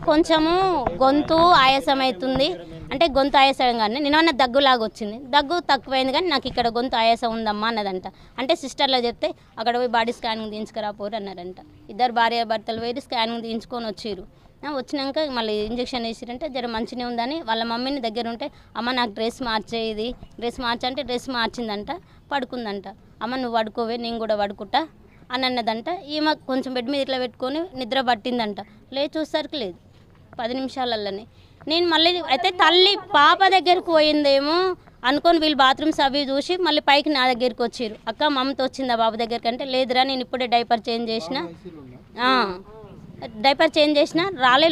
కొంచెము గొంతు ఆయాసం అవుతుంది, అంటే గొంతు ఆయాసం కానీ నేనన్నా దగ్గులాగా వచ్చింది, దగ్గు తక్కువైంది కానీ నాకు ఇక్కడ గొంతు ఆయాసం ఉందమ్మా అన్నదంట. అంటే సిస్టర్లో చెప్తే అక్కడ పోయి బాడీ స్కానింగ్ తీయించుకురాపోరు అన్నారంట. ఇద్దరు భార్య భర్తలు పోయి స్కానింగ్ తీయించుకొని వచ్చిర్రు. వచ్చినాక మళ్ళీ ఇంజక్షన్ వేసిరంటే జర మంచిగా ఉందని వాళ్ళ మమ్మీని దగ్గర ఉంటే, అమ్మ నాకు డ్రెస్ మార్చేది, డ్రెస్ మార్చంటే డ్రెస్ మార్చిందంట, పడుకుందంట. అమ్మ నువ్వు పడుకోవే నేను కూడా పడుకుంటా అని అన్నదంట. ఈమె కొంచెం బెడ్ మీద ఇట్లా పెట్టుకొని నిద్ర పట్టిందంట. చూసేసరికి లేదు 10 నిమిషాలలోనే. నేను మళ్ళీ అయితే తల్లి పాప దగ్గరికి పోయిందేమో అనుకొని వీళ్ళు బాత్రూమ్స్ అవి చూసి మళ్ళీ పైకి నా దగ్గరికి వచ్చారు. అక్క మమ్మతో వచ్చిందా బాబు దగ్గరికి అంటే, లేదురా నేను ఇప్పుడే డైపర్ చేంజ్ చేసిన, డైపర్ చేంజ్ చేసినా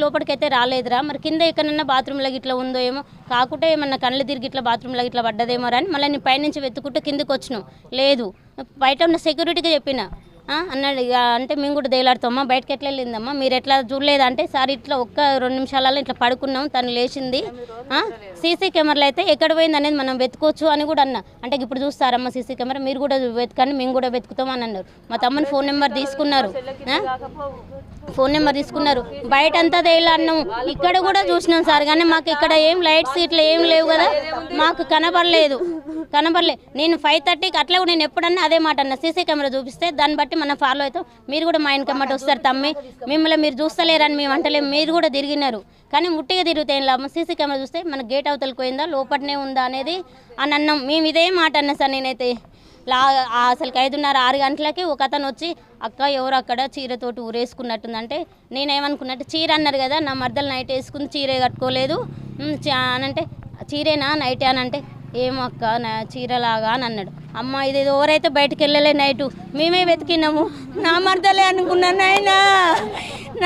లోపలికైతే రాలేదురా, మరి కింద ఎక్కడన్నా బాత్రూంలోకి ఇట్లా ఉందో ఏమో, కాకుంటే ఏమన్నా కళ్ళు తిరిగి ఇట్లా బాత్రూంలోకి ఇట్లా పడ్డదేమో అని మళ్ళీ నేను పైనుంచి వెతుకుంటే కిందకి వచ్చినాం. లేదు బయట ఉన్న సెక్యూరిటీకి చెప్పిన అన్నాడు. ఇక అంటే మేము కూడా దేలాడుతామమ్మా, బయటకు ఎట్లా వెళ్ళిందమ్మా, మీరు ఎట్లా చూడలేదంటే, సార్ ఇట్లా 1-2 నిమిషాలలో ఇట్లా పడుకున్నాం, తను లేచింది, సీసీ కెమెరాలు అయితే ఎక్కడ పోయింది అనేది మనం వెతుకోవచ్చు అని కూడా అన్నా. అంటే ఇప్పుడు చూస్తారమ్మా సీసీ కెమెరా, మీరు కూడా వెతకండి మేము కూడా వెతుకుతాం అని అన్నారు. మా తమ్ముని ఫోన్ నెంబర్ తీసుకున్నారు, బయట అంతా తేలాడినాం, ఇక్కడ కూడా చూసినాం సార్, కానీ మాకు ఇక్కడ ఏం లైట్స్ ఇట్లా ఏం లేవు కదా, మాకు కనబడలేదు. నేను 5:30కి అట్లా కూడా నేను ఎప్పుడన్నా అదే మాట అన్నా, సీసీ కెమెరా చూపిస్తే దాన్ని బట్టి మనం ఫాలో అవుతాం, మీరు కూడా మా ఇంకమ్మటి వస్తారు తమ్మి, మిమ్మల్ని మీరు చూస్తలేరని మేము అంటలేము, మీరు కూడా తిరిగినారు కానీ ముట్టిగా తిరిగితే ఏం లాభం, సీసీ కెమెరా చూస్తే మన గేట్ అవతలకి పోయిందా లోపలనే ఉందా అనేది అని అన్నాం. మేము ఇదే మాట అన్నా సార్. నేనైతే అసలు 5:30-6 గంటలకి ఒక అతను వచ్చి, అక్క ఎవరు అక్కడ చీరతోటి ఊరేసుకున్నట్టుందంటే, నేనేమనుకున్నట్టు చీర అన్నారు కదా, నా మర్దలు నైట్ వేసుకుంది చీరే కట్టుకోలేదు అనంటే, చీరేనా నైటే అనంటే, ఏమో అక్క నా చీరలాగా అని అన్నాడు. అమ్మ ఇది ఎవరైతే బయటకు వెళ్ళలే నైటు, మేమే వెతికినాము, నా మర్దలే అనుకున్నాను. అయినా